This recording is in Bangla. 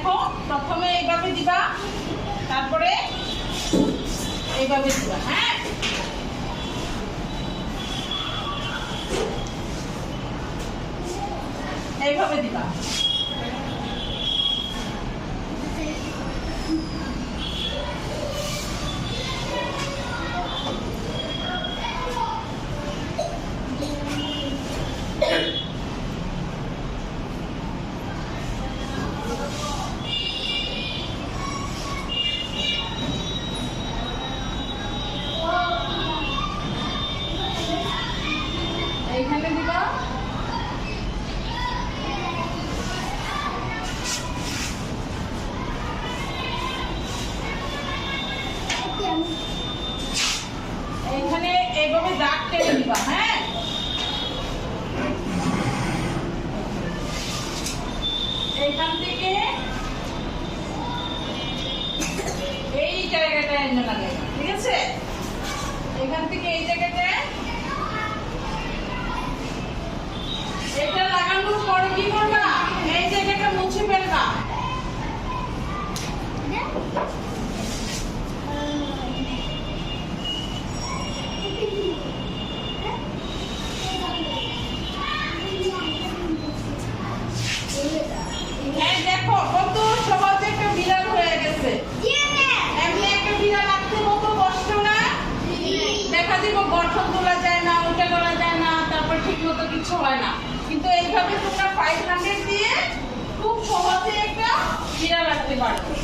দেখো প্রথমে এইভাবে দিবা, তারপরে এইভাবে দিবা। হ্যাঁ, এইভাবে দিবা। এইখানে দিবা, এইখানে এইভাবে দাগ টেনে দিবা। হ্যাঁ, এইখান থেকে এই জায়গাটায় এনে লাগাইবা। ঠিক আছে, এখান থেকে এই জায়গাটায় এটা লাগানোর পরে কি করবা, এই জায়গাটা মুছে ফেলবা। এই দেখো কত সহজে একটা বিড়াল হয়ে গেছে। এমনি একটা বিড়াল আঁকতে কত কষ্ট না, দেখা দিব গঠন তোলা যায় না, উল্টে তোলা যায় না, তারপর ঠিক মতো কিছু হয় না। কিন্তু এইভাবে তোমরা 500 দিয়ে খুব সহজে একটা বিড়াল আঁকতে পারবে।